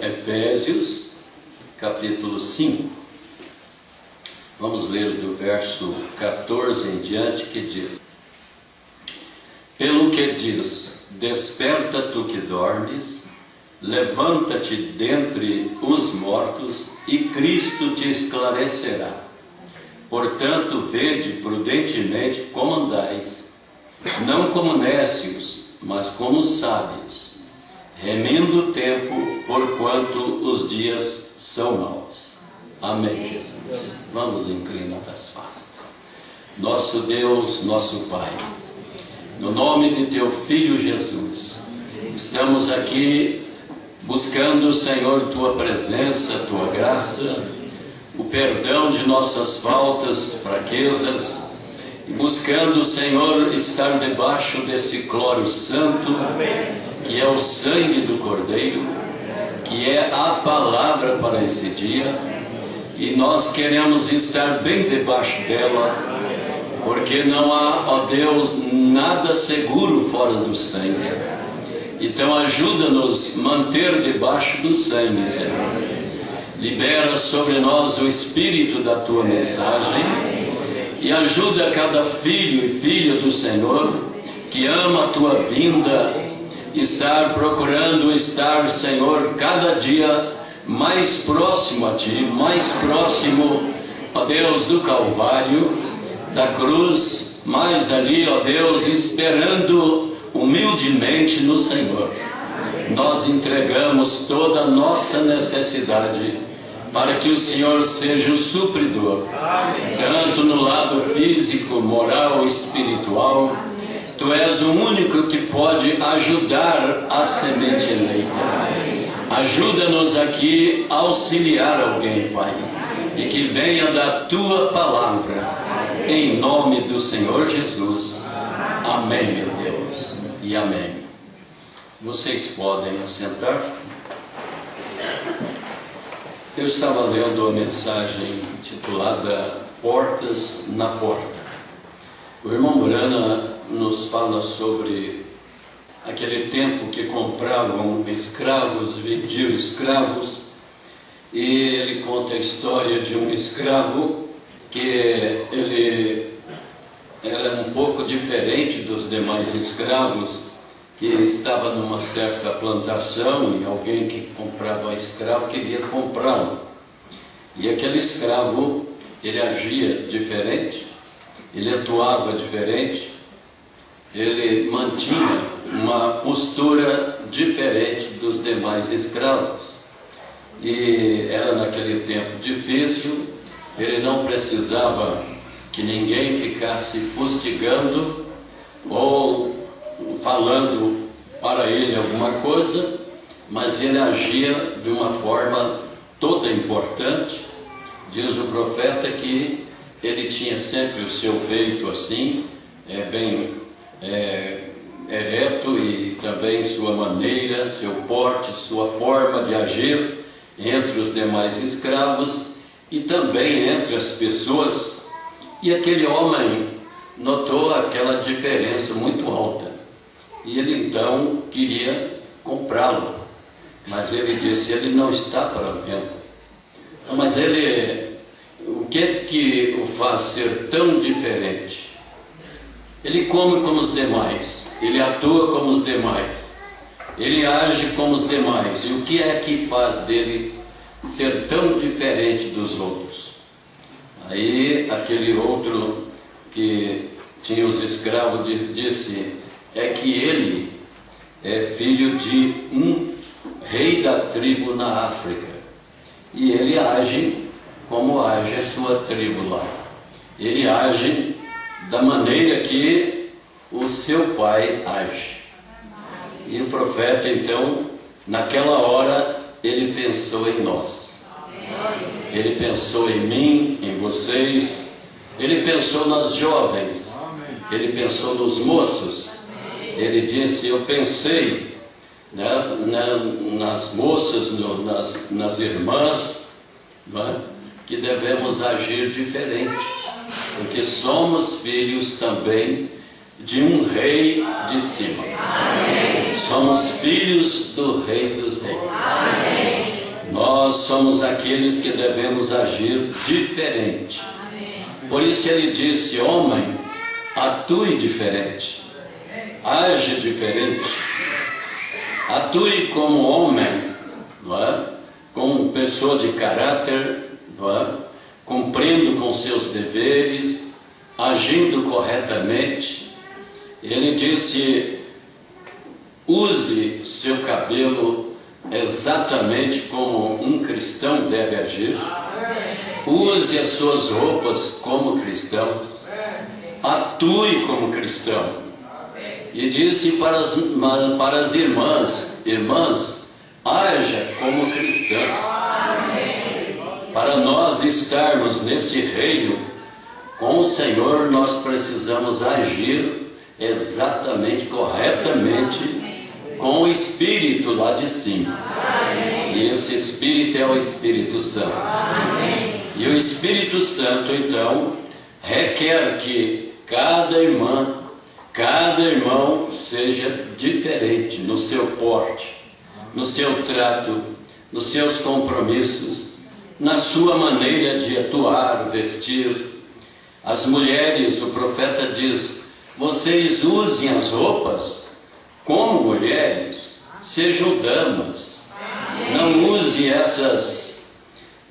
Efésios, capítulo 5. Vamos ler do verso 14 em diante, que diz: Pelo que diz, desperta tu que dormes, levanta-te dentre os mortos, e Cristo te esclarecerá. Portanto, vede prudentemente como andais, não como nécios, mas como sábios, remindo o tempo, porquanto os dias são maus. Amém, Jesus. Vamos inclinar as faces. Nosso Deus, nosso Pai, no nome de Teu Filho Jesus, estamos aqui buscando, Senhor, Tua presença, Tua graça, o perdão de nossas faltas, fraquezas, e buscando, Senhor, estar debaixo desse cloro santo, que é o sangue do Cordeiro, que é a palavra para esse dia, e nós queremos estar bem debaixo dela, porque não há, ó Deus, nada seguro fora do sangue. Então ajuda-nos a manter debaixo do sangue, Senhor. Libera sobre nós o Espírito da Tua mensagem e ajuda cada filho e filha do Senhor que ama a Tua vinda, estar procurando estar, Senhor, cada dia mais próximo a Ti, mais próximo, ó Deus, do Calvário, da cruz, mais ali, ó Deus, esperando humildemente no Senhor. Nós entregamos toda a nossa necessidade para que o Senhor seja o supridor, tanto no lado físico, moral, espiritual. Tu és o único que pode ajudar a semente eleita. Ajuda-nos aqui a auxiliar alguém, Pai, e que venha da Tua palavra, em nome do Senhor Jesus. Amém, meu Deus, e amém. Vocês podem assentar. Eu estava lendo a mensagem titulada Portas na Porta. O irmão Brana nos fala sobre aquele tempo que compravam escravos, vendiam escravos, e ele conta a história de um escravo que ele era um pouco diferente dos demais escravos, que estava numa certa plantação e alguém que comprava escravo queria comprá-lo. E aquele escravo, ele agia diferente, ele atuava diferente, ele mantinha uma postura diferente dos demais escravos. E era naquele tempo difícil, ele não precisava que ninguém ficasse fustigando ou falando para ele alguma coisa, mas ele agia de uma forma toda importante. Diz o profeta que ele tinha sempre o seu peito assim, bem ereto, e também sua maneira, seu porte, sua forma de agir entre os demais escravos e também entre as pessoas. E aquele homem notou aquela diferença muito alta. E ele então queria comprá-lo, mas ele disse: ele não está para venda. Mas o que o faz ser tão diferente? Ele come como os demais, ele atua como os demais, ele age como os demais. E o que é que faz dele ser tão diferente dos outros? Aí aquele outro que tinha os escravos disse: é que ele é filho de um rei da tribo na África, e ele age como age a sua tribo lá. Ele age da maneira que o seu pai age. E o profeta então, naquela hora, ele pensou em nós. Ele pensou em mim, em vocês. Ele pensou nas jovens. Ele pensou nos moços. Ele disse: eu pensei nas moças, nas irmãs, que devemos agir diferente, porque somos filhos também de um rei de cima. Amém. Somos filhos do Rei dos Reis. Amém. nós somos aqueles que devemos agir diferente. Por isso ele disse: homem, atue diferente, age diferente, atue como homem, não é? Como pessoa de caráter, não é? Cumprindo com seus deveres, agindo corretamente. Ele disse: use seu cabelo exatamente como um cristão deve agir. Use as suas roupas como cristão. Atue como cristão. E disse para as irmãs, haja como cristãs. Para nós estarmos nesse reino com o Senhor, nós precisamos agir exatamente, corretamente, com o Espírito lá de cima. E esse Espírito é o Espírito Santo. E o Espírito Santo, então, requer que cada irmã, cada irmão seja diferente no seu porte, no seu trato, nos seus compromissos, na sua maneira de atuar, vestir. As mulheres, o profeta diz: vocês usem as roupas como mulheres, sejam damas. Não use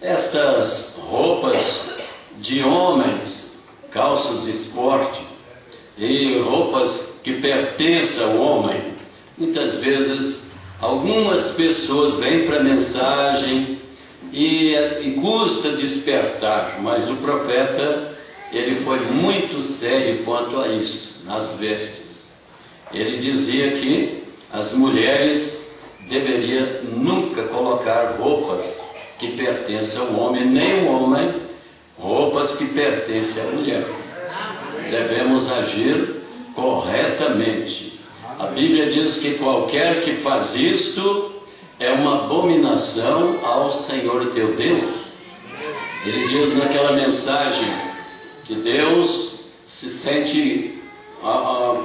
estas roupas de homens, calças esporte e roupas que pertencem ao homem. Muitas vezes algumas pessoas vêm para a mensagem e custa despertar, mas o profeta, ele foi muito sério quanto a isso, nas vestes. Ele dizia que as mulheres deveriam nunca colocar roupas que pertencem ao homem, nem o homem roupas que pertencem à mulher. Devemos agir corretamente. A Bíblia diz que qualquer que faz isto é uma abominação ao Senhor teu Deus. Ele diz naquela mensagem que Deus se sente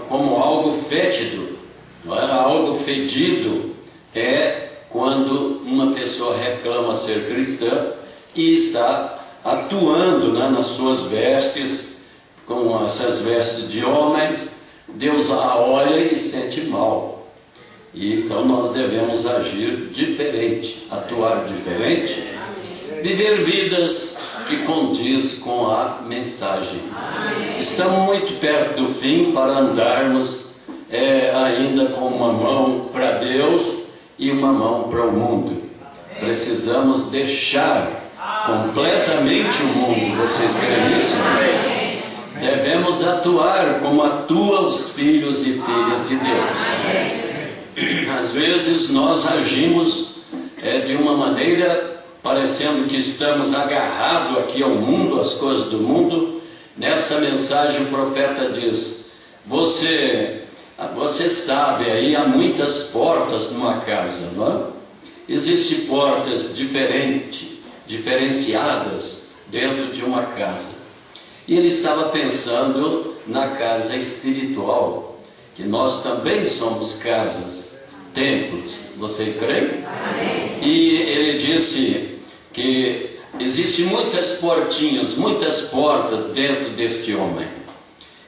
como algo fétido, não é? Algo fedido é quando uma pessoa reclama ser cristã e está atuando, né, nas suas vestes, com essas vestes de homens. Deus a olha e sente mal. E então nós devemos agir diferente, atuar diferente, viver vidas que condiz com a mensagem. Estamos muito perto do fim para andarmos ainda com uma mão para Deus e uma mão para o mundo. Precisamos deixar completamente o mundo. Vocês creem nisso? Devemos atuar como atuam os filhos e filhas de Deus. Às vezes nós agimos de uma maneira parecendo que estamos agarrados aqui ao mundo, às coisas do mundo. Nesta mensagem o profeta diz: você sabe, aí há muitas portas numa casa, não é? Existem portas diferenciadas dentro de uma casa. E ele estava pensando na casa espiritual, que nós também somos casas, templos. Vocês creem? Amém. E ele disse que existem muitas portinhas, muitas portas dentro deste homem.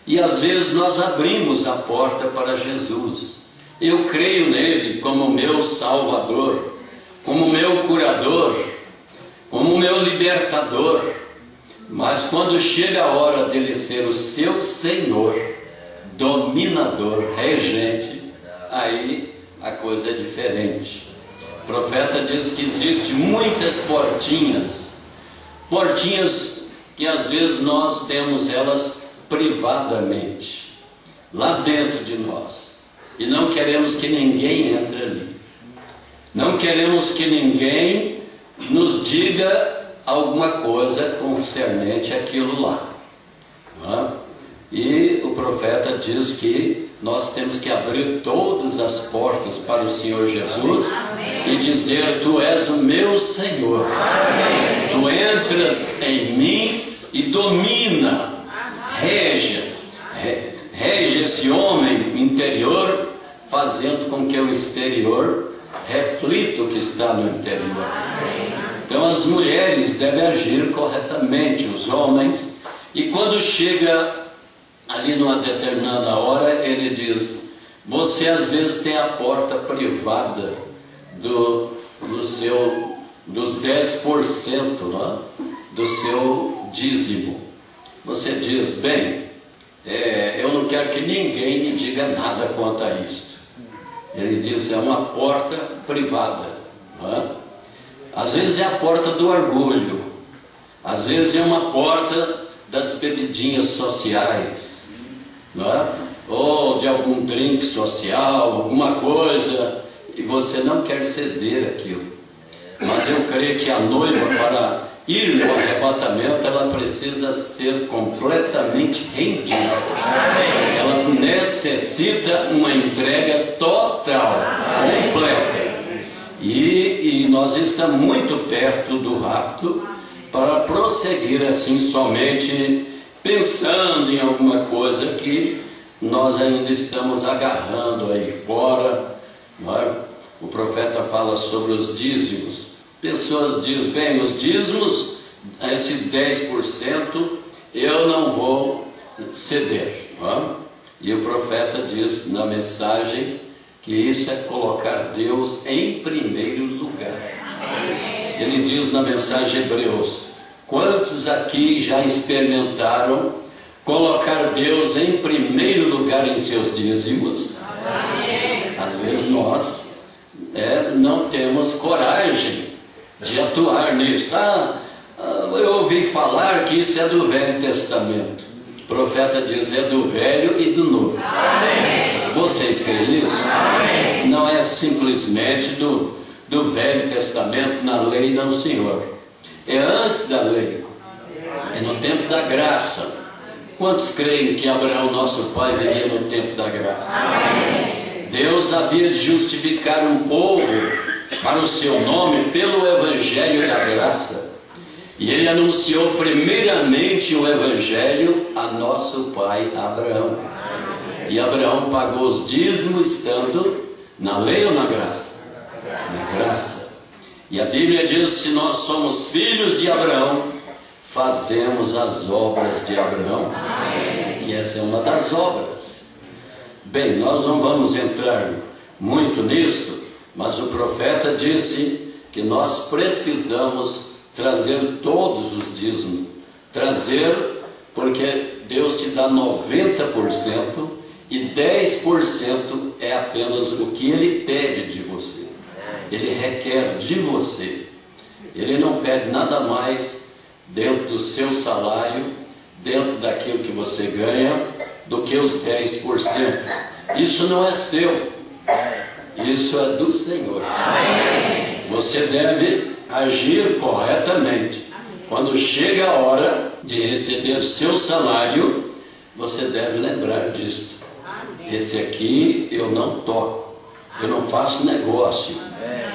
E às vezes nós abrimos a porta para Jesus. Eu creio nele como meu Salvador, como meu curador, como meu libertador. Mas quando chega a hora dele ser o seu Senhor, dominador, regente, aí a coisa é diferente. O profeta diz que existem muitas portinhas que às vezes nós temos elas privadamente, lá dentro de nós, e não queremos que ninguém entre ali. Não queremos que ninguém nos diga alguma coisa concernente àquilo lá, não é? E o profeta diz que nós temos que abrir todas as portas para o Senhor Jesus. Amém. E dizer: tu és o meu Senhor. Amém. Tu entras em mim e domina, rege esse homem interior, fazendo com que o exterior reflita o que está no interior. Então as mulheres devem agir corretamente, os homens. E quando chega ali numa determinada hora, ele diz: você às vezes tem a porta privada dos 10%, não é? Do seu dízimo. Você diz: bem, eu não quero que ninguém me diga nada quanto a isto. Ele diz: é uma porta privada, não é? Às vezes é a porta do orgulho, às vezes é uma porta das bebidinhas sociais, não é? Ou de algum drink social, alguma coisa, e você não quer ceder aquilo. Mas eu creio que a noiva, para ir no arrebatamento, ela precisa ser completamente rendida. Ela necessita uma entrega total, completa. E nós estamos muito perto do rapto para prosseguir assim, somente pensando em alguma coisa que nós ainda estamos agarrando aí fora, não é? O profeta fala sobre os dízimos. Pessoas dizem: bem, os dízimos, esses 10%, eu não vou ceder, não é? E o profeta diz na mensagem que isso é colocar Deus em primeiro lugar. Ele diz na mensagem Hebreus: quantos aqui já experimentaram colocar Deus em primeiro lugar em seus dízimos? Às vezes nós não temos coragem de atuar nisso. Eu ouvi falar que isso é do Velho Testamento. O profeta diz: é do Velho e do Novo. Vocês creem nisso? Não é simplesmente do Velho Testamento, na lei, não, Senhor. É antes da lei, é no tempo da graça. Quantos creem que Abraão, nosso pai, vivia no tempo da graça? Deus havia de justificar um povo para o seu nome pelo Evangelho da graça. E ele anunciou primeiramente o Evangelho a nosso pai Abraão. E Abraão pagou os dízimos estando na lei ou na graça? Na graça. E a Bíblia diz: se nós somos filhos de Abraão, fazemos as obras de Abraão. E essa é uma das obras. Bem, nós não vamos entrar muito nisto, mas o profeta disse que nós precisamos trazer todos os dízimos. Trazer, porque Deus te dá 90% e 10% é apenas o que Ele pede de você. Ele requer de você. Ele não pede nada mais dentro do seu salário, dentro daquilo que você ganha, do que os 10%. Isso não é seu, isso é do Senhor. Você deve agir corretamente. Quando chega a hora de receber seu salário, você deve lembrar disso. Esse aqui eu não toco, eu não faço negócio,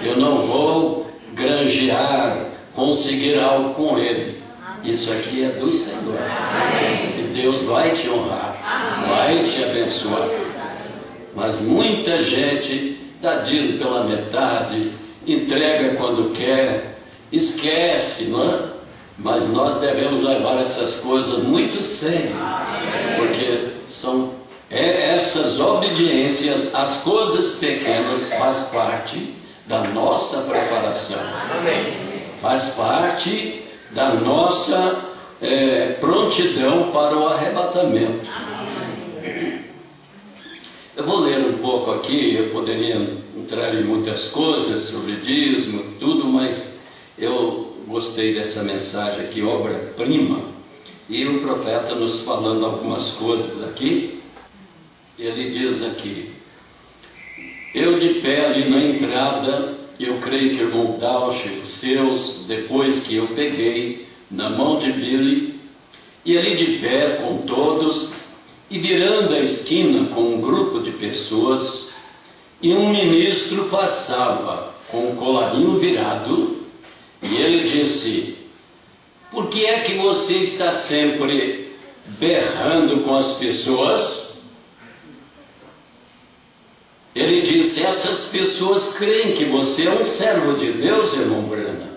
eu não vou granjear, conseguir algo com ele. Isso aqui é do Senhor. E Deus vai te honrar, vai te abençoar. Mas muita gente dá dízimo pela metade, entrega quando quer, esquece, não é? Mas nós devemos levar essas coisas muito sério, porque são essas obediências, as coisas pequenas, faz parte da nossa preparação, faz parte da nossa prontidão para o arrebatamento. Eu vou ler um pouco aqui, eu poderia entrar em muitas coisas sobre dízimo, tudo, mas eu gostei dessa mensagem aqui, obra-prima, e o profeta nos falando algumas coisas aqui. Ele diz aqui: eu de pé ali na entrada, eu creio que o irmão Dauch, os seus, depois que eu peguei na mão de Billy, e ali de pé com todos, e virando a esquina com um grupo de pessoas, e um ministro passava com o colarinho virado, e ele disse: por que é que você está sempre berrando com as pessoas? Ele disse: essas pessoas creem que você é um servo de Deus, irmão Brana.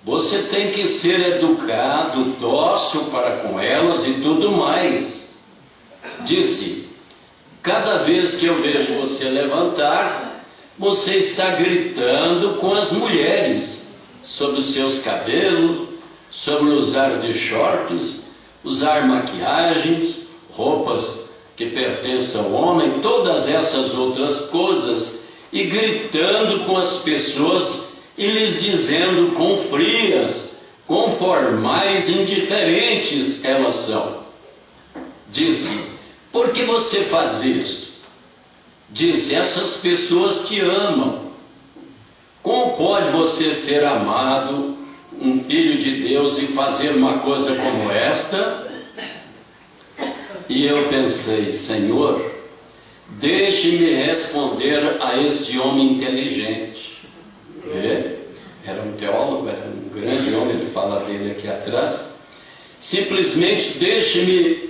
Você tem que ser educado, dócil para com elas e tudo mais. Disse: cada vez que eu vejo você levantar, você está gritando com as mulheres sobre os seus cabelos, sobre o usar de shorts, usar maquiagens, roupas que pertencem ao homem, todas essas outras coisas, e gritando com as pessoas e lhes dizendo quão frias, quão formais, indiferentes elas são. Disse: por que você faz isto? Disse: essas pessoas te amam. Como pode você ser amado, um filho de Deus, e fazer uma coisa como esta? E eu pensei: Senhor, deixe-me responder a este homem inteligente. Era um teólogo, era um grande homem, ele fala dele aqui atrás. Simplesmente deixe-me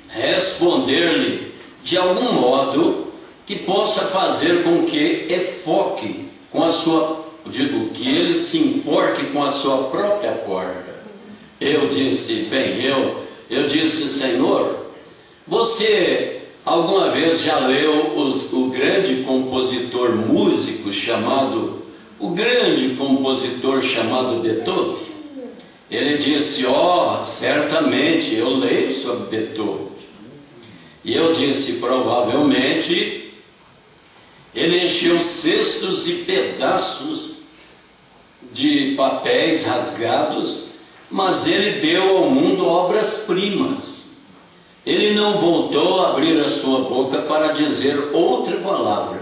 responder-lhe de algum modo que possa fazer com que enfoque com a sua, digo, que ele se enforque com a sua própria corda. Eu disse: eu disse: Senhor, você alguma vez já leu o grande compositor músico chamado Beethoven? Ele disse: certamente eu leio sobre Beethoven. E eu disse: provavelmente ele encheu cestos e pedaços de papéis rasgados, mas ele deu ao mundo obras-primas. Ele não voltou a abrir a sua boca para dizer outra palavra.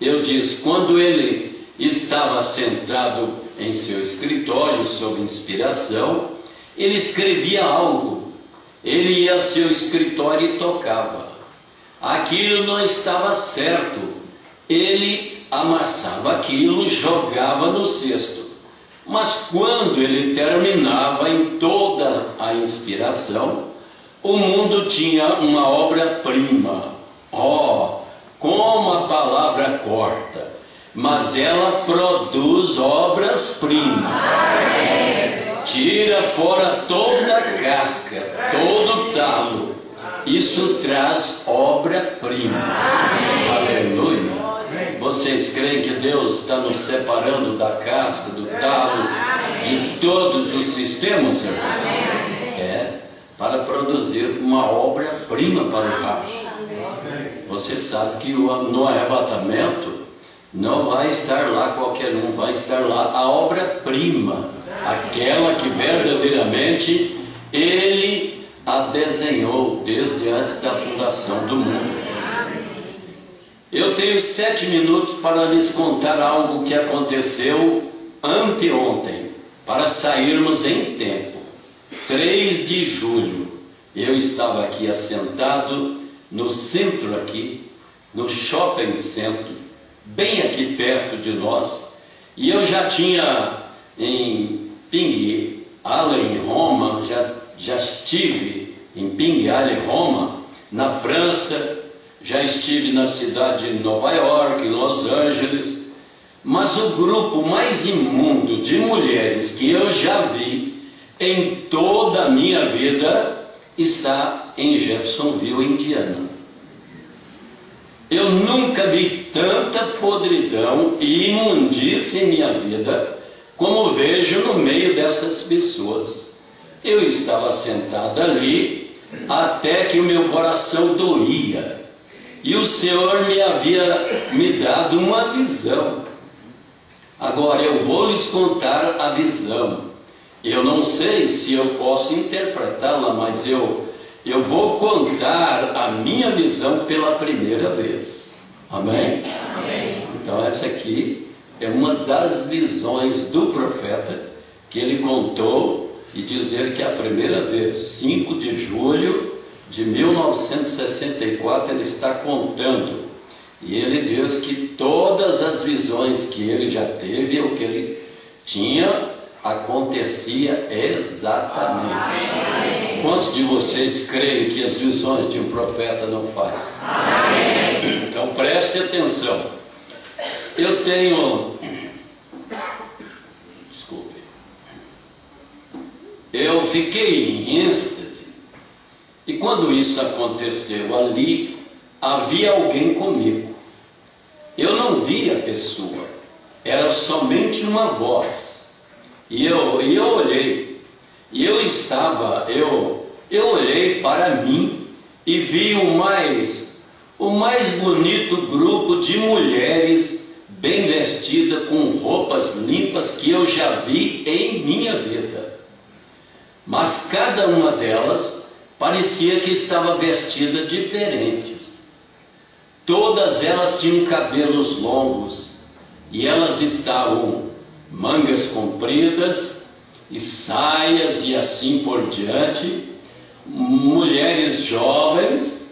Eu disse: quando ele estava sentado em seu escritório sob inspiração, ele escrevia algo. Ele ia ao seu escritório e tocava. Aquilo não estava certo. Ele amassava aquilo, jogava no cesto. Mas quando ele terminava em toda a inspiração, o mundo tinha uma obra-prima. Como a palavra corta, mas ela produz obras-primas. Tira fora toda a casca, todo o talo. Isso traz obra-prima. Aleluia. Vocês creem que Deus está nos separando da casca, do talo, de todos os sistemas, irmãos? Para produzir uma obra-prima para o rapto. Você sabe que no arrebatamento não vai estar lá qualquer um, vai estar lá a obra-prima, aquela que verdadeiramente Ele a desenhou desde antes da fundação do mundo. Eu tenho 7 minutos para lhes contar algo que aconteceu anteontem, para sairmos em tempo. 3 de julho, eu estava aqui assentado no centro aqui, no shopping centro, bem aqui perto de nós, e eu já tinha em Ping Alley, Roma, já estive em Ping Alley, Roma, na França, já estive na cidade de Nova York, em Los Angeles, mas o grupo mais imundo de mulheres que eu já vi em toda a minha vida está em Jeffersonville, Indiana. Eu nunca vi tanta podridão e imundícia em minha vida como vejo no meio dessas pessoas. Eu estava sentado ali até que o meu coração doía. E o Senhor me havia me dado uma visão. Agora eu vou lhes contar a visão. Eu não sei se eu posso interpretá-la, mas eu vou contar a minha visão pela primeira vez. Amém? Amém. Então essa aqui é uma das visões do profeta que ele contou, e dizer que é a primeira vez, 5 de julho de 1964, ele está contando. E ele diz que todas as visões que ele já teve, o que ele tinha, acontecia exatamente. Amém. Quantos de vocês creem que as visões de um profeta não fazem? Amém. Então preste atenção. Eu tenho... Desculpe. eu fiquei em êxtase. E quando isso aconteceu ali, havia alguém comigo. Eu não via a pessoa, era somente uma voz. E eu olhei, e eu olhei para mim e vi o mais bonito grupo de mulheres bem vestidas, com roupas limpas, que eu já vi em minha vida. Mas cada uma delas parecia que estava vestida diferentes. Todas elas tinham cabelos longos, e elas estavam mangas compridas e saias e assim por diante, mulheres jovens,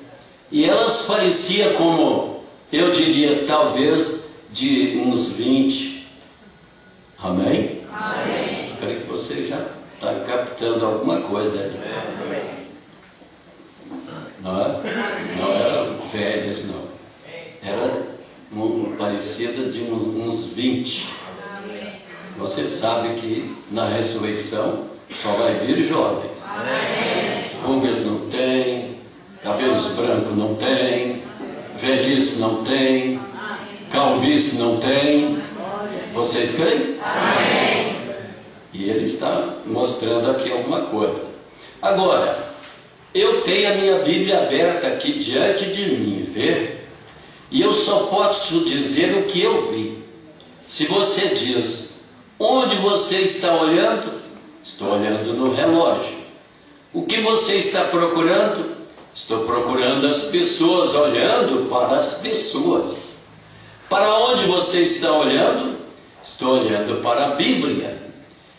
e elas pareciam como, eu diria, talvez de uns 20. Amém? Amém. Creio que você já está captando alguma coisa aí. Não eram velhas, não. Era parecida de uns 20. Você sabe que na ressurreição só vai vir jovens. Rugas não tem, cabelos brancos não tem, velhice não tem, calvície não tem. Vocês creem? Amém. E ele está mostrando aqui alguma coisa. Agora, eu tenho a minha Bíblia aberta aqui diante de mim, vê? E eu só posso dizer o que eu vi. Se você diz, onde você está olhando? Estou olhando no relógio. O que você está procurando? Estou procurando as pessoas, olhando para as pessoas. Para onde você está olhando? Estou olhando para a Bíblia.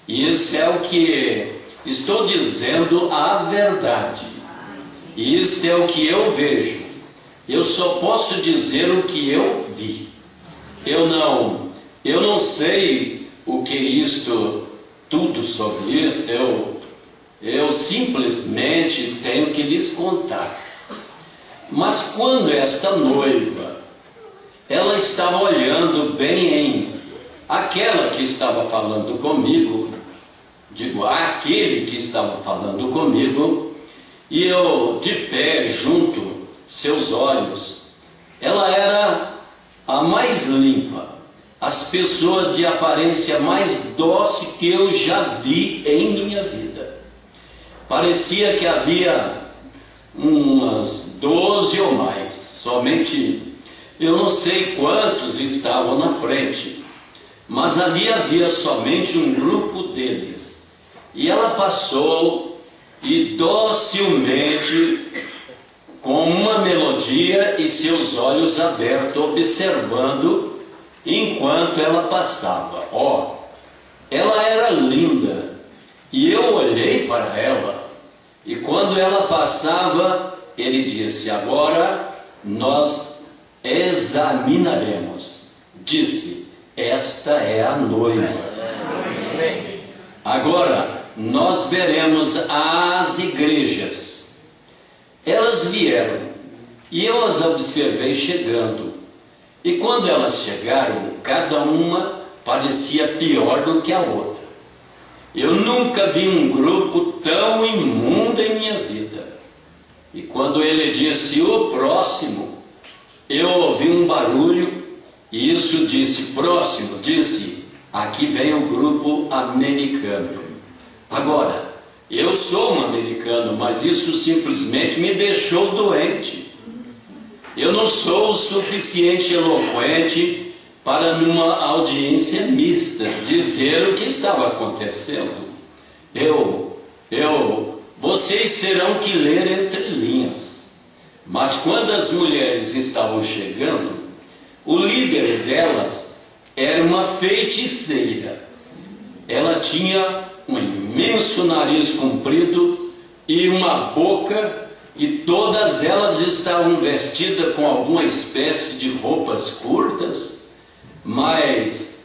E isso é o que estou dizendo, a verdade. E isto é o que eu vejo. Eu só posso dizer o que eu vi. Eu não sei o que isto, tudo sobre isso, eu simplesmente tenho que lhes contar. Mas quando esta noiva, ela estava olhando bem em aquela que estava falando comigo, digo, aquele que estava falando comigo, e eu de pé junto, seus olhos, ela era a mais limpa, as pessoas de aparência mais dócil que eu já vi em minha vida. Parecia que havia umas 12 ou mais, somente eu não sei quantos estavam na frente, mas ali havia somente um grupo deles. E ela passou e docilmente, com uma melodia e seus olhos abertos, observando enquanto ela passava. Ela era linda, e eu olhei para ela, e quando ela passava, ele disse, agora nós examinaremos. Disse, esta é a noiva. Agora, nós veremos as igrejas. Elas vieram, e eu as observei chegando. E quando elas chegaram, cada uma parecia pior do que a outra. Eu nunca vi um grupo tão imundo em minha vida. E quando ele disse, o próximo, eu ouvi um barulho, e isso disse, próximo, disse, aqui vem o grupo americano. Agora, eu sou um americano, mas isso simplesmente me deixou doente. Eu não sou o suficiente eloquente para, numa audiência mista, dizer o que estava acontecendo. Vocês terão que ler entre linhas. Mas quando as mulheres estavam chegando, o líder delas era uma feiticeira. Ela tinha um imenso nariz comprido e uma boca, e todas elas estavam vestidas com alguma espécie de roupas curtas, mas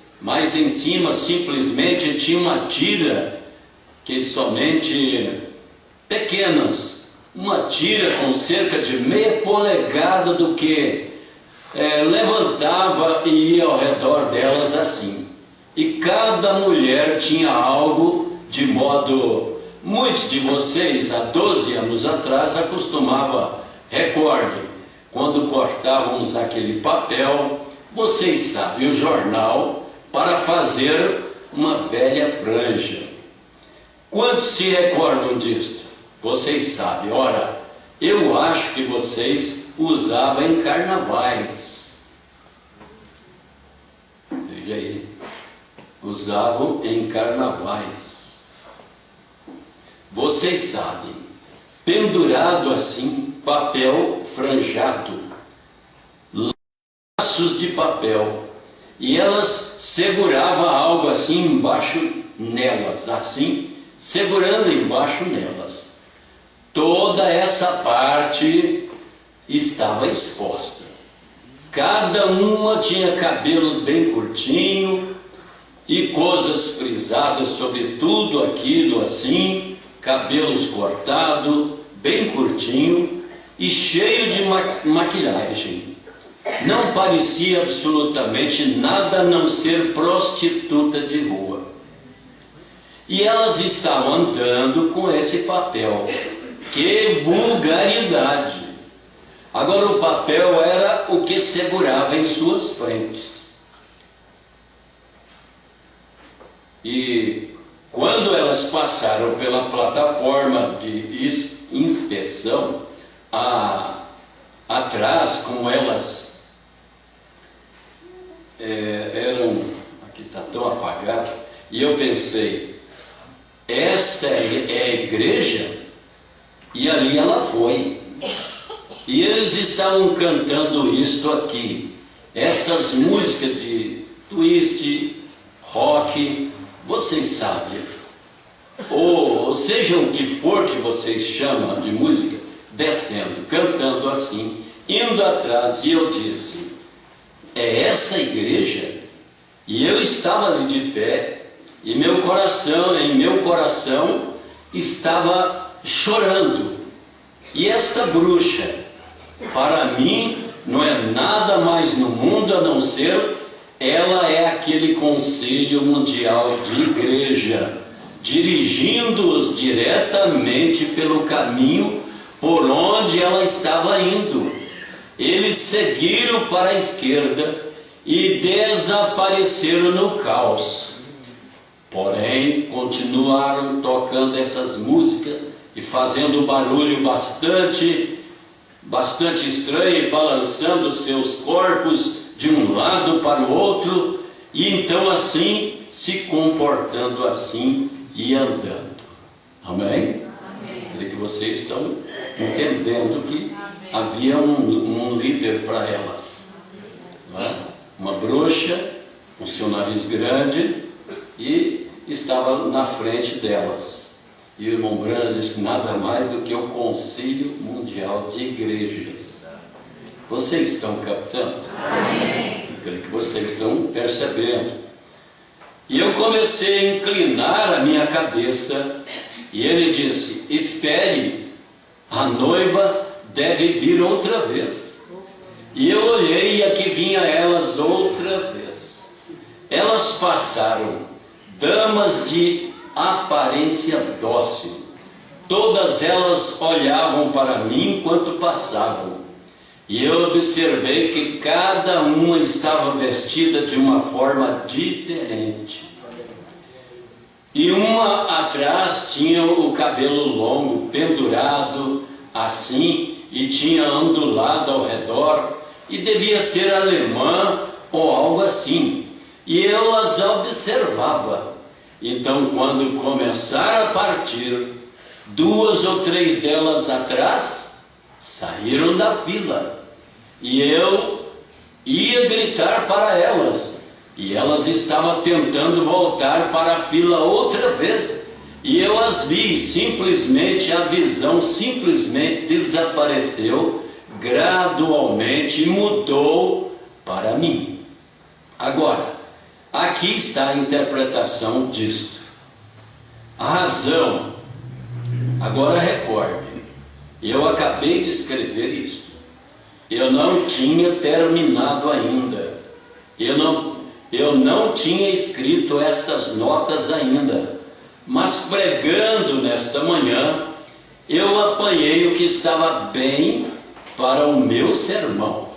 em cima simplesmente tinha uma tira que somente pequenas, uma tira com cerca de meia polegada do que levantava e ia ao redor delas assim. E cada mulher tinha algo de modo Muitos de vocês, há 12 anos atrás, acostumavam, recordem, quando cortávamos aquele papel, vocês sabem, o jornal, para fazer uma velha franja. Quantos se recordam disto? Vocês sabem. Ora, eu acho que vocês usavam em carnavais. Veja aí. Usavam em carnavais. Vocês sabem. Pendurado assim, papel franjado. Laços de papel. E elas seguravam algo assim embaixo nelas. Assim, segurando embaixo nelas. Toda essa parte estava exposta. Cada uma tinha cabelo bem curtinho e coisas frisadas sobre tudo aquilo assim, cabelos cortados, bem curtinho e cheio de maquilhagem. Não parecia absolutamente nada a não ser prostituta de rua. E elas estavam andando com esse papel. Que vulgaridade! Agora o papel era o que segurava em suas frentes. E quando elas passaram pela plataforma de inspeção, atrás, como elas eram... Aqui está tão apagado. E eu pensei, esta é a igreja? E ali ela foi. E eles estavam cantando isto aqui. Estas músicas de twist, rock, vocês sabem. Ou seja o que for que vocês chamam de música, descendo, cantando assim, indo atrás. E eu disse, é essa a igreja? E eu estava ali de pé, e em meu coração estava chorando. E esta bruxa, para mim, não é nada mais no mundo a não ser, ela é aquele Conselho Mundial de Igreja, dirigindo-os diretamente pelo caminho por onde ela estava indo. Eles seguiram para a esquerda e desapareceram no caos. Porém, continuaram tocando essas músicas e fazendo barulho bastante estranho, e balançando seus corpos de um lado para o outro, e então assim, se comportando assim e andando. Amém? Creio que vocês estão entendendo que havia um líder para elas. Não é? Uma bruxa, com seu nariz grande, e estava na frente delas. E o irmão Branham disse nada mais do que o Conselho Mundial de Igrejas. Vocês estão captando? Amém. Creio que vocês estão percebendo. E eu comecei a inclinar a minha cabeça, e ele disse, espere, a noiva deve vir outra vez. E eu olhei e aqui vinha elas outra vez. Elas passaram, damas de aparência dócil. Todas elas olhavam para mim enquanto passavam. E eu observei que cada uma estava vestida de uma forma diferente. E uma atrás tinha o cabelo longo, pendurado assim, e tinha ondulado ao redor, e devia ser alemã ou algo assim. E eu as observava. Então, quando começaram a partir, 2 ou 3 delas atrás saíram da fila. E eu ia gritar para elas. E elas estavam tentando voltar para a fila outra vez. E eu as vi, simplesmente a visão simplesmente desapareceu gradualmente e mudou para mim. Agora, aqui está a interpretação disto. A razão, agora recorde, eu acabei de escrever isso. Eu não tinha terminado ainda. Eu não tinha escrito estas notas ainda. mas pregando nesta manhã, eu apanhei o que estava bem para o meu sermão.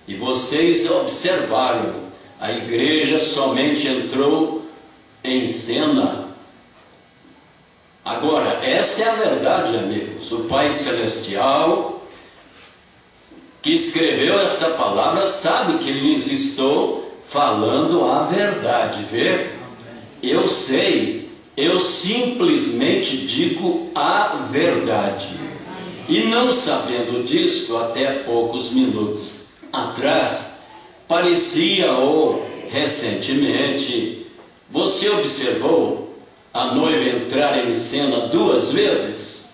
E vocês observaram, a igreja somente entrou em cena. Agora, esta é a verdade, amigos. O Pai Celestial, que escreveu esta palavra, sabe que lhes estou falando a verdade. Vê? Eu sei, eu simplesmente digo a verdade. E não sabendo disso, até poucos minutos atrás, parecia, ou recentemente, você observou a noiva entrar em cena 2 vezes?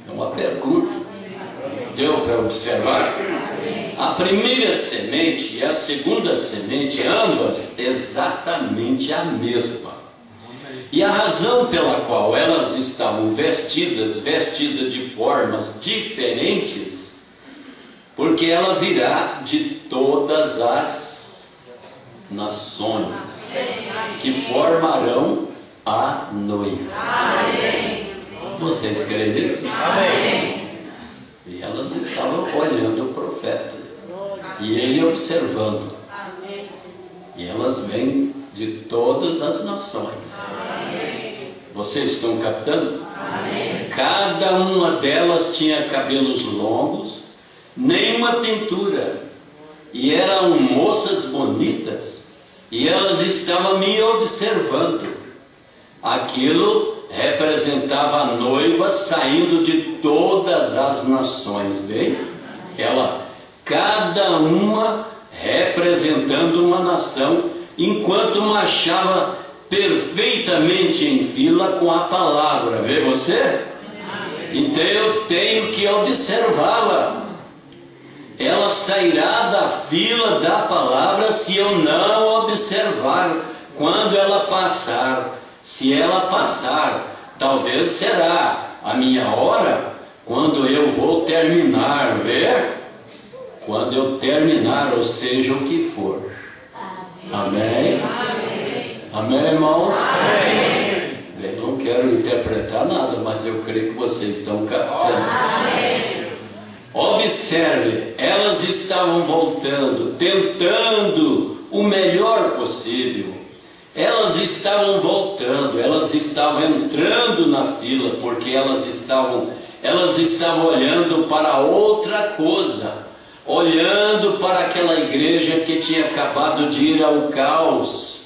É uma pergunta. Deu para observar? A primeira semente e a segunda semente, ambas exatamente a mesma. E a razão pela qual elas estavam vestidas de formas diferentes, porque ela virá de todas as nações que formarão a noiva. Vocês creem nisso? E elas estavam olhando o profeta e ele observando. E elas vêm de todas as nações. Vocês estão captando? Cada uma delas tinha cabelos longos, nenhuma pintura, e eram moças bonitas, e elas estavam me observando. Aquilo representava a noiva saindo de todas as nações, bem? Cada uma representando uma nação, enquanto marchava perfeitamente em fila com a palavra. Vê você? Então eu tenho que observá-la. Ela sairá da fila da palavra se eu não observar quando ela passar. Se ela passar, talvez será a minha hora quando eu vou terminar, ver? Quando eu terminar, ou seja, o que for. Amém? Amém, irmãos? Amém. Eu não quero interpretar nada, mas eu creio que vocês estão captando. Amém. Observe, elas estavam voltando, tentando o melhor possível. Elas estavam voltando, elas estavam entrando na fila, porque elas estavam olhando para outra coisa, olhando para aquela igreja que tinha acabado de ir ao caos.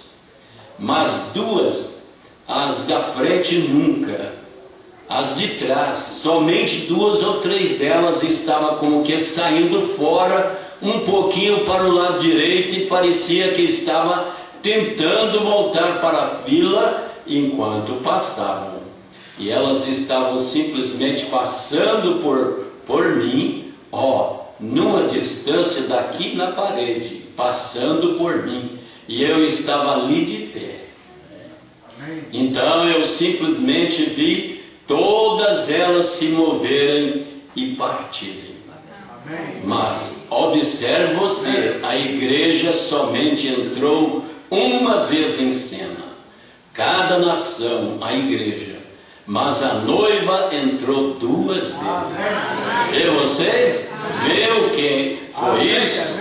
Mas 2, as da frente nunca, as de trás, somente 2 ou 3 delas estavam como que saindo fora, um pouquinho para o lado direito, e parecia que estava tentando voltar para a fila enquanto passavam. E elas estavam simplesmente passando por mim, numa distância daqui na parede, passando por mim, e eu estava ali de pé. Então eu simplesmente vi todas elas se moverem e partirem. Mas observe você, a igreja somente entrou uma vez em cena, cada nação, a igreja, mas a noiva entrou 2 vezes. Vê vocês? Vê o que foi isso?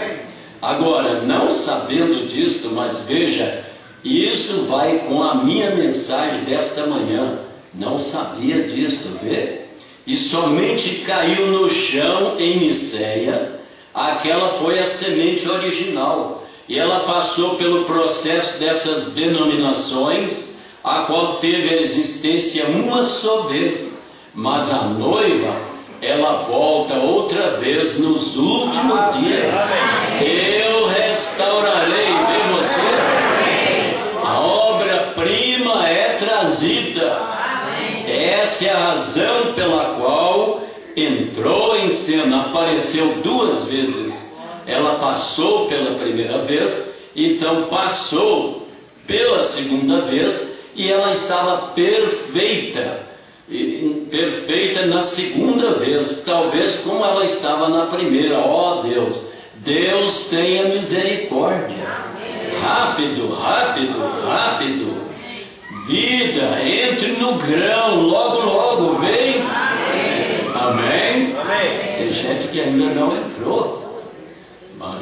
Agora, não sabendo disto, mas veja, isso vai com a minha mensagem desta manhã. Não sabia disto, vê? E somente caiu no chão em Niceia. Aquela foi a semente original. E ela passou pelo processo dessas denominações, a qual teve a existência uma só vez. Mas a noiva, ela volta outra vez nos últimos dias. Eu restaurarei, vê você? A obra-prima é trazida. Essa é a razão pela qual entrou em cena, apareceu 2 vezes. Ela passou pela primeira vez, então passou pela segunda vez, e ela estava perfeita na segunda vez, talvez como ela estava na primeira. Deus, Deus tenha misericórdia. Rápido, rápido, rápido. vida, entre no grão, logo, logo, vem. Amém? Amém. Tem gente que ainda não entrou. Mas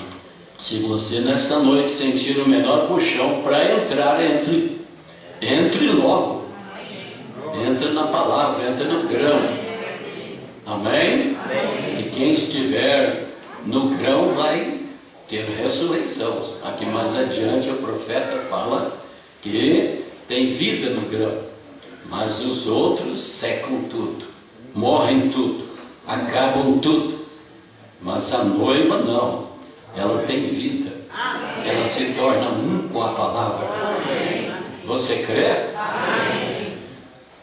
se você nessa noite sentir o menor puxão para entrar, entre logo. Entre na palavra, entre no grão. Amém? E quem estiver no grão vai ter ressurreição. Aqui mais adiante o profeta fala que tem vida no grão, mas os outros secam tudo, morrem tudo, acabam tudo. Mas a noiva não, ela tem vida, ela se torna um com a palavra. Você crê?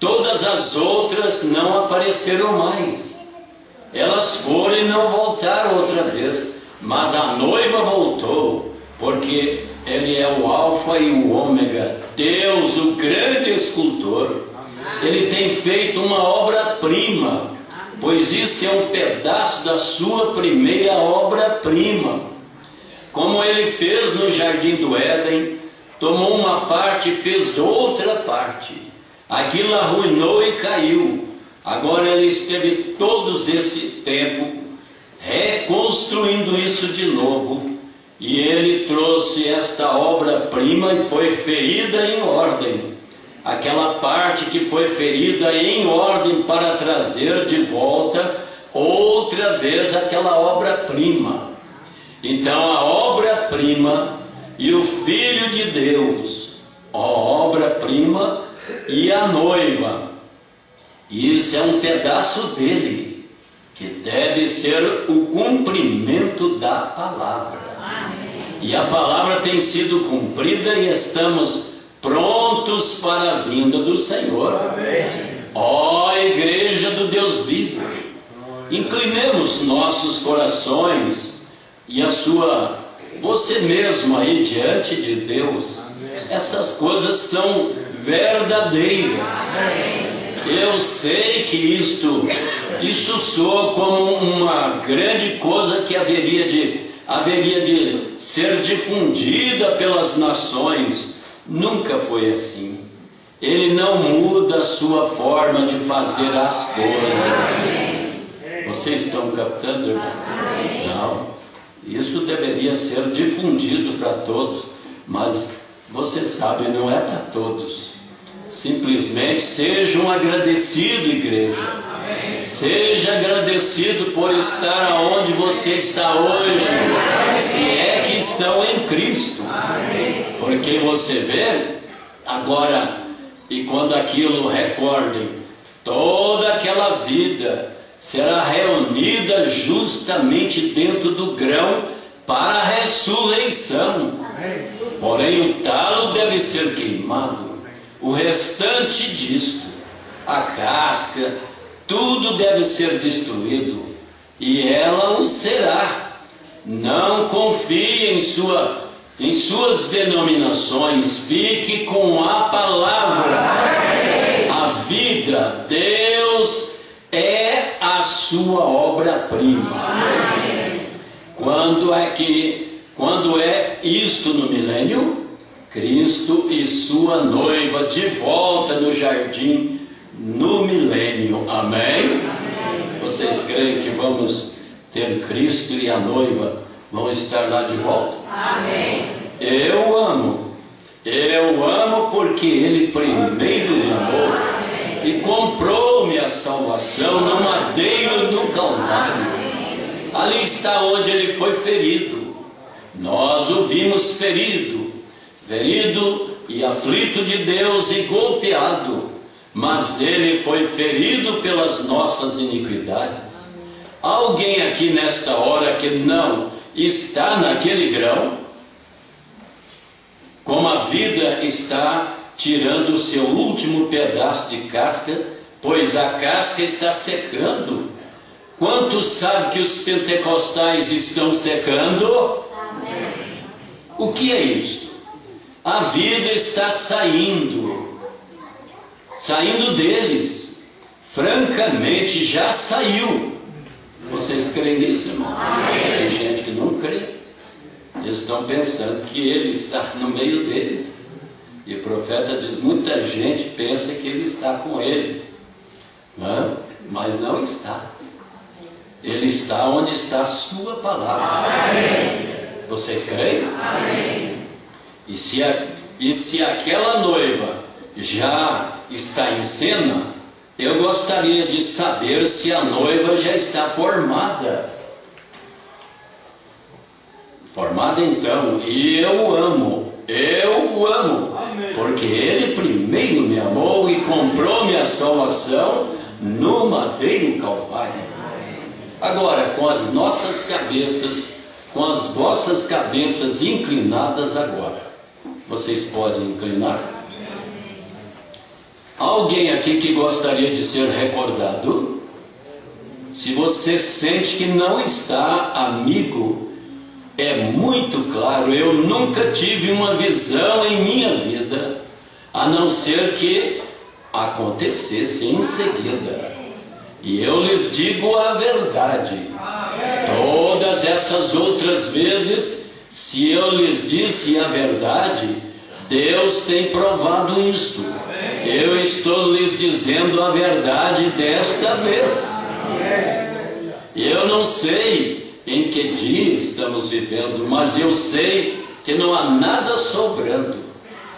Todas as outras não apareceram mais, elas foram e não voltaram outra vez, mas a noiva voltou, porque Ele é o alfa e o ômega, Deus, o grande escultor. Ele tem feito uma obra-prima, pois isso é um pedaço da sua primeira obra-prima. Como Ele fez no Jardim do Éden, tomou uma parte e fez outra parte. Aquilo arruinou e caiu. Agora Ele esteve todo esse tempo reconstruindo isso de novo. E Ele trouxe esta obra-prima e foi ferida em ordem. Aquela parte que foi ferida em ordem para trazer de volta outra vez aquela obra-prima. Então a obra-prima e o Filho de Deus, a obra-prima e a noiva. Isso é um pedaço dele, que deve ser o cumprimento da palavra. E a palavra tem sido cumprida e estamos prontos para a vinda do Senhor. Ó Igreja do Deus vivo, inclinemos nossos corações e você mesmo aí diante de Deus. Essas coisas são verdadeiras. Eu sei que isso soa como uma grande coisa que haveria de ser difundida pelas nações. Nunca foi assim. Ele não muda a sua forma de fazer as coisas. Vocês estão captando, irmão? Não. Isso deveria ser difundido para todos, mas você sabe, não é para todos. Simplesmente sejam agradecidos, igreja. Seja agradecido por estar aonde você está hoje, se é que estão em Cristo. Porque você vê agora, e quando aquilo recordem, toda aquela vida será reunida justamente dentro do grão para a ressurreição. Porém o talo deve ser queimado, o restante disto, a casca, tudo deve ser destruído, e ela o será. Não confie em suas denominações, fique com a palavra. A vida, Deus é a sua obra-prima. Quando é isto no milênio? Cristo e sua noiva de volta no jardim no milênio. Amém? Vocês creem que vamos ter Cristo e a noiva vão estar lá de volta? Amém. Eu amo porque Ele primeiro me amou e comprou-me a salvação no madeiro do Calvário. Ali está onde Ele foi ferido. Nós o vimos ferido e aflito de Deus e golpeado, mas Ele foi ferido pelas nossas iniquidades. Alguém aqui nesta hora que não está naquele grão, como a vida está tirando o seu último pedaço de casca, pois a casca está secando. Quantos sabem que os pentecostais estão secando? O que é isto? A vida está saindo deles. Francamente, já saiu. Vocês creem nisso, irmão? Tem gente que não crê. Eles estão pensando que Ele está no meio deles. E o profeta diz, muita gente pensa que ele está com eles, né? Mas não está. Ele está onde está a sua palavra. Amém. Vocês creem? Amém. E se aquela noiva já está em cena, eu gostaria de saber se a noiva já está formada. Formada então, e eu amo, amém. Porque Ele primeiro me amou e comprou minha salvação no madeiro Calvário. Agora, com as nossas cabeças, com as vossas cabeças inclinadas agora, vocês podem inclinar? Alguém aqui que gostaria de ser recordado? Se você sente que não está, amigo, é muito claro, eu nunca tive uma visão em minha vida, a não ser que acontecesse em seguida. E eu lhes digo a verdade. Todas essas outras vezes, se eu lhes disse a verdade, Deus tem provado isto. Eu estou lhes dizendo a verdade desta vez. Eu não sei em que dia estamos vivendo, mas eu sei que não há nada sobrando.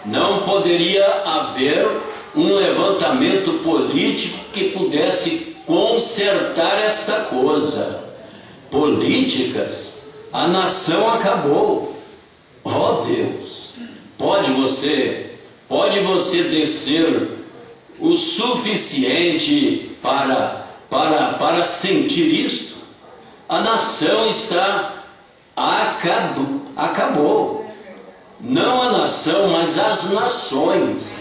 Não poderia haver um levantamento político que pudesse consertar esta coisa. Políticas, a nação acabou. Oh Deus, pode você descer o suficiente para sentir isto? A nação acabou. Não a nação, mas as nações.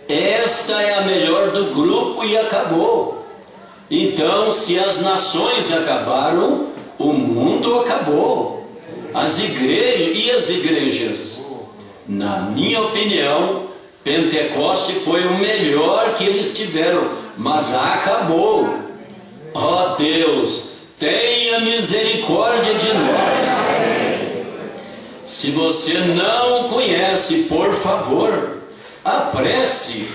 Esta é a melhor do grupo e acabou. Então, se as nações acabaram, o mundo acabou. As igrejas, na minha opinião, Pentecoste foi o melhor que eles tiveram, mas acabou. Ó Deus, tenha misericórdia de nós. Se você não conhece, por favor, apresse.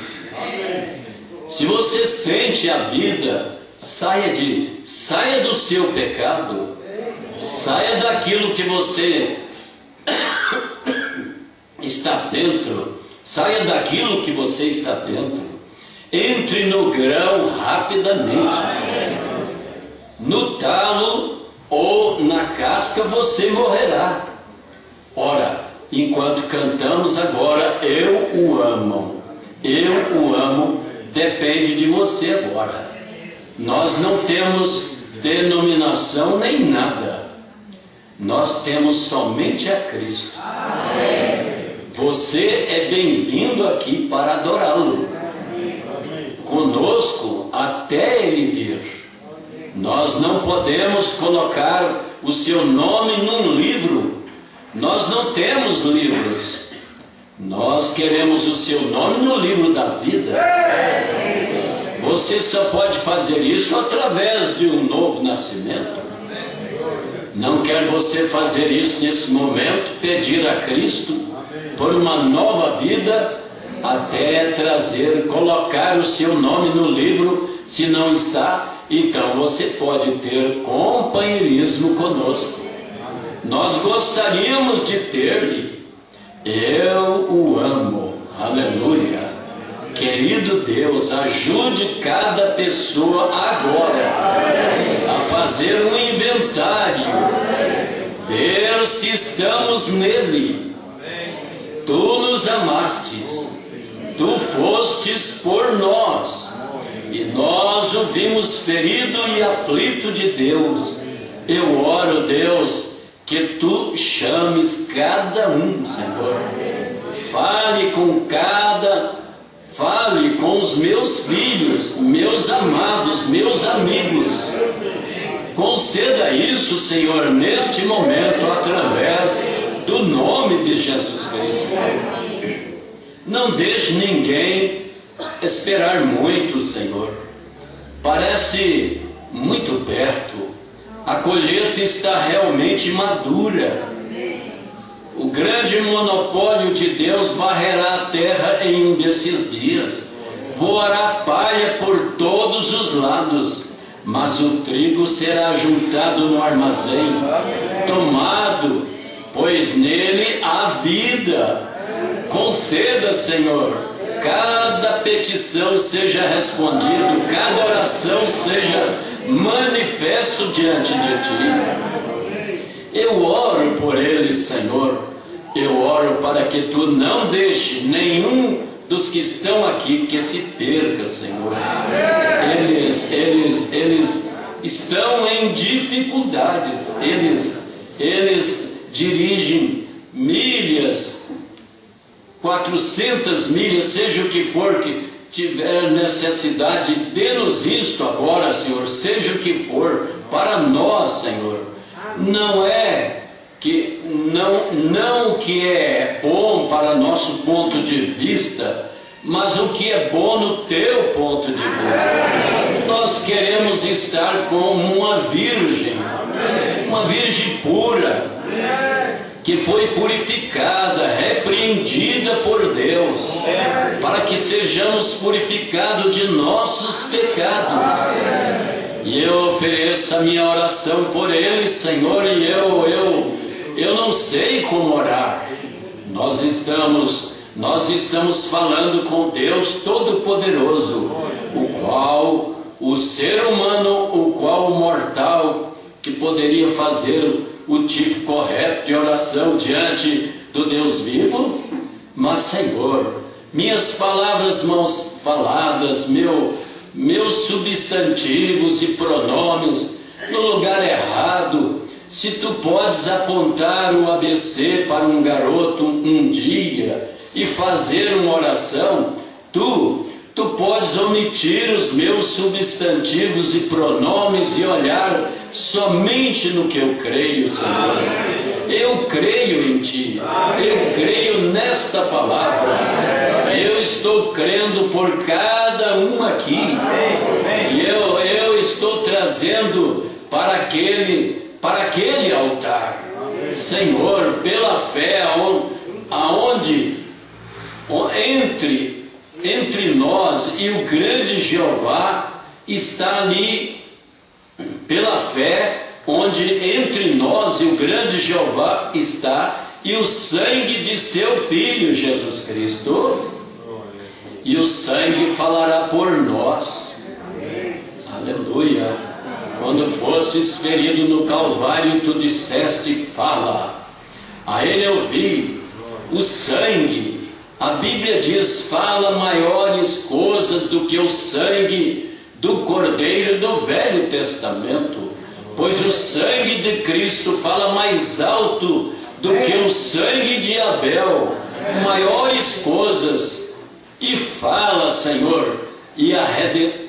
Se você sente a vida, saia do seu pecado, saia daquilo que você está dentro, saia daquilo que você está dentro, entre no grão rapidamente. No talo ou na casca você morrerá. Ora, enquanto cantamos agora, eu o amo, depende de você agora. Nós não temos denominação nem nada, nós temos somente a Cristo. Você é bem-vindo aqui para adorá-lo, conosco até Ele vir. Nós não podemos colocar o seu nome num livro, nós não temos livros. Nós queremos o seu nome no livro da vida. Você só pode fazer isso através de um novo nascimento. Não quer você fazer isso nesse momento, pedir a Cristo por uma nova vida, até colocar o seu nome no livro? Se não está, então você pode ter companheirismo conosco. Nós gostaríamos de ter-lhe. Eu o amo, aleluia. Querido Deus, ajude cada pessoa agora a fazer um inventário, ver se estamos nele. Tu nos amastes, tu fostes por nós, e nós o vimos ferido e aflito de Deus. Eu oro, Deus, que tu chames cada um, Senhor. Fale com os meus filhos, meus amados, meus amigos. Conceda isso, Senhor, neste momento, através do nome de Jesus Cristo. Não deixe ninguém esperar muito, Senhor. Parece muito perto. A colheita está realmente madura. O grande monopólio de Deus varrerá a terra em um desses dias. Voará palha por todos os lados, mas o trigo será juntado no armazém, tomado, pois nele há vida. Conceda, Senhor, cada petição seja respondida, cada oração seja manifesto diante de Ti. Eu oro por eles, Senhor. Eu oro para que Tu não deixe nenhum dos que estão aqui que se perca, Senhor. Eles estão em dificuldades. Eles dirigem milhas, 400 milhas, seja o que for que tiver necessidade. Dê-nos isto agora, Senhor, seja o que for, para nós, Senhor. Não o que é bom para nosso ponto de vista, mas o que é bom no Teu ponto de vista. Nós queremos estar como uma virgem pura, que foi purificada, repreendida por Deus, para que sejamos purificados de nossos pecados. E eu ofereço a minha oração por eles, Senhor, e eu não sei como orar. Nós estamos falando com Deus Todo-Poderoso, o qual o ser humano, o qual o mortal, que poderia fazer o tipo correto de oração diante do Deus vivo. Mas, Senhor, minhas palavras mãos faladas, meus substantivos e pronomes no lugar errado, se Tu podes apontar o ABC para um garoto um dia e fazer uma oração, Tu podes omitir os meus substantivos e pronomes e olhar somente no que eu creio, Senhor. Eu creio em Ti, eu creio nesta palavra, eu estou crendo por cada um aqui, e eu estou trazendo para aquele altar, Senhor, pela fé, aonde entre nós e o grande Jeová está ali, pela fé, onde entre nós e o grande Jeová está, e o sangue de Seu Filho Jesus Cristo, e o sangue falará por nós. Aleluia. Quando fostes ferido no Calvário, Tu disseste: fala. A Ele eu vi o sangue. A Bíblia diz: fala maiores coisas do que o sangue do Cordeiro do Velho Testamento, pois o sangue de Cristo fala mais alto do que o sangue de Abel, maiores coisas. E fala, Senhor,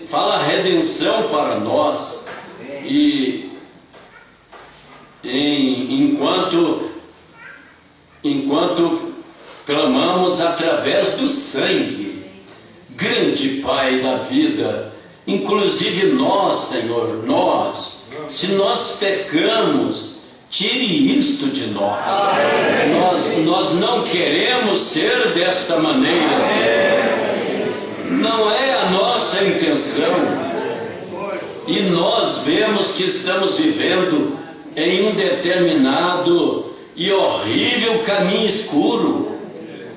fala a redenção para nós. E enquanto clamamos através do sangue, grande Pai da vida, inclusive nós, Senhor, se nós pecamos, tire isto de nós. Nós não queremos ser desta maneira, Senhor. Não é a nossa intenção. E nós vemos que estamos vivendo em um determinado e horrível caminho escuro.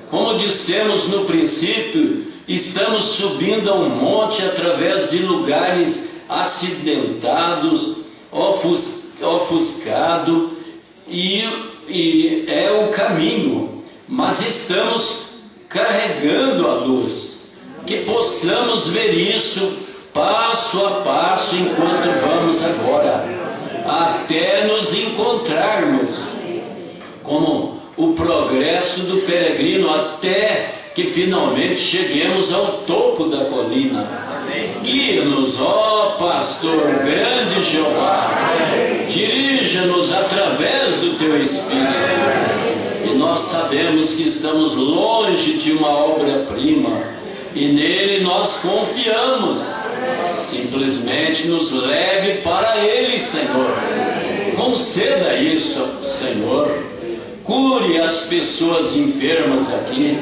Como dissemos no princípio, estamos subindo a um monte através de lugares acidentados, ofuscado, e é o caminho, mas estamos carregando a luz, que possamos ver isso passo a passo enquanto vamos agora, até nos encontrarmos, como o progresso do peregrino, até que finalmente cheguemos ao topo da colina. Guia-nos, ó pastor, grande Jeová, dirija-nos através do Teu Espírito. E nós sabemos que estamos longe de uma obra-prima, e nele nós confiamos. Simplesmente nos leve para Ele, Senhor. Conceda isso, Senhor. cure as pessoas enfermas aqui.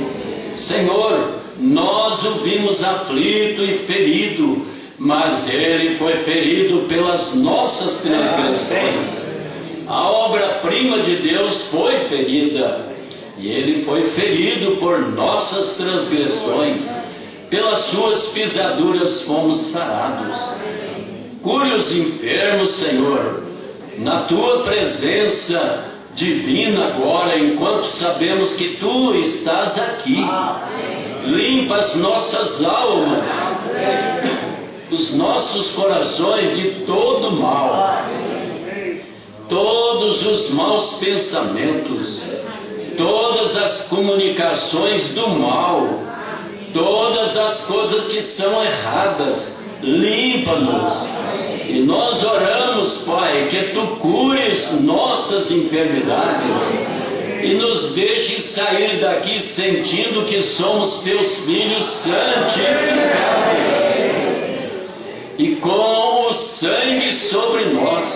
Senhor, nós o vimos aflito e ferido, mas ele foi ferido pelas nossas transgressões. A obra-prima de Deus foi ferida, e ele foi ferido por nossas transgressões. Pelas suas pisaduras fomos sarados. Cure os enfermos, Senhor, na tua presença divina agora, enquanto sabemos que tu estás aqui. Limpa as nossas almas, os nossos corações de todo mal, todos os maus pensamentos, todas as comunicações do mal, todas as coisas que são erradas. Limpa-nos. E nós oramos, Pai, que tu cures nossas enfermidades e nos deixes sair daqui sentindo que somos teus filhos santificados. E com o sangue sobre nós,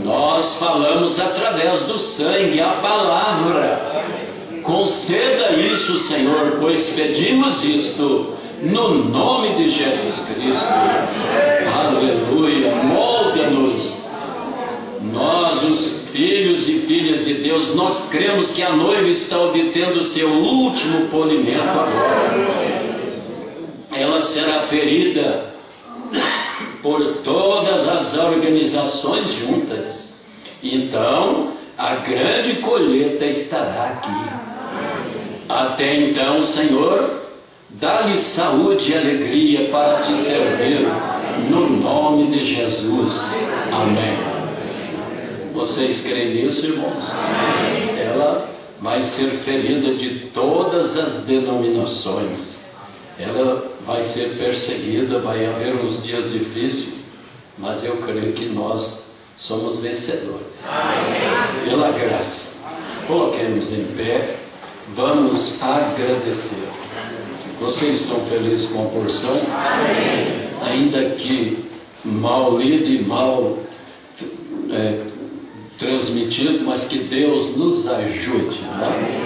nós falamos através do sangue a palavra. Conceda isso, Senhor, pois pedimos isto no nome de Jesus Cristo. Aleluia. Molda-nos. Nós, os filhos e filhas de Deus, nós cremos que a noiva está obtendo seu último polimento agora. Ela será ferida por todas as organizações juntas. Então, a grande colheita estará aqui. Até então, Senhor, dá-lhe saúde e alegria para te servir, no nome de Jesus. Amém. Vocês creem nisso, irmãos? Ela vai ser ferida de todas as denominações. Ela vai ser perseguida, vai haver uns dias difíceis, mas eu creio que nós somos vencedores. Pela graça. Coloquemos em pé, vamos agradecer. Vocês estão felizes com a porção? Ainda que mal lido e mal transmitido, mas que Deus nos ajude, né?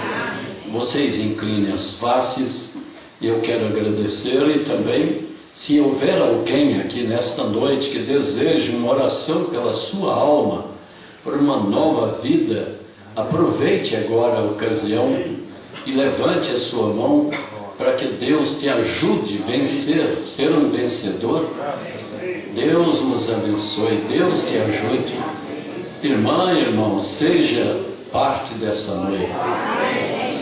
Vocês inclinem as faces. Eu quero agradecer, e também, se houver alguém aqui nesta noite que deseja uma oração pela sua alma, por uma nova vida, aproveite agora a ocasião e levante a sua mão para que Deus te ajude a vencer, ser um vencedor. Deus nos abençoe, Deus te ajude. Irmã, irmão, seja parte dessa noite,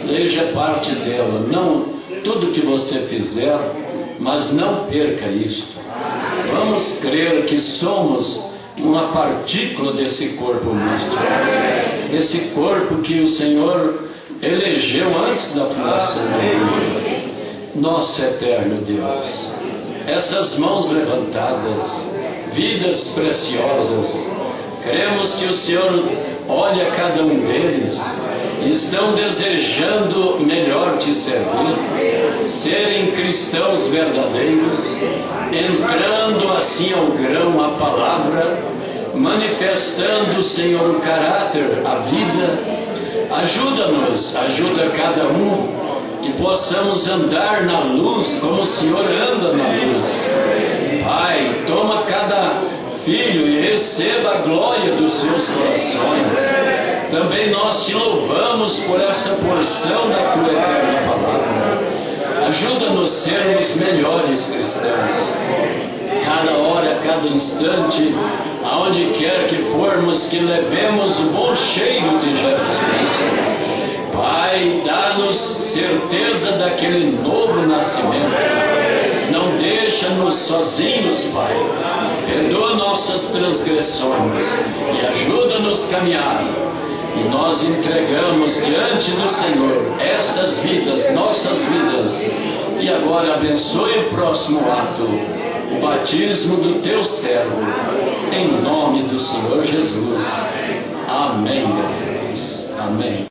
seja parte dela. Não tudo que você fizer, mas não perca isto. Vamos crer que somos uma partícula desse corpo místico, desse corpo que o Senhor elegeu antes da fundação do mundo. Nosso eterno Deus, essas mãos levantadas, vidas preciosas, cremos que o Senhor olha cada um deles, estão desejando melhor te servir, serem cristãos verdadeiros, entrando assim ao grão a palavra, manifestando, Senhor, o caráter, a vida. Ajuda-nos, ajuda cada um, que possamos andar na luz como o Senhor anda na luz. Pai, toma cada filho e receba a glória dos seus corações. Também nós te louvamos por essa porção da tua eterna palavra. Ajuda-nos a sermos melhores cristãos. Cada hora, cada instante, aonde quer que formos, que levemos o bom cheiro de Jesus Cristo. Pai, dá-nos certeza daquele novo nascimento. Não deixa-nos sozinhos, Pai. Perdoa nossas transgressões e ajuda-nos a caminhar. E nós entregamos diante do Senhor estas vidas, nossas vidas. E agora abençoe o próximo ato, o batismo do teu servo, em nome do Senhor Jesus. Amém, Deus. Amém.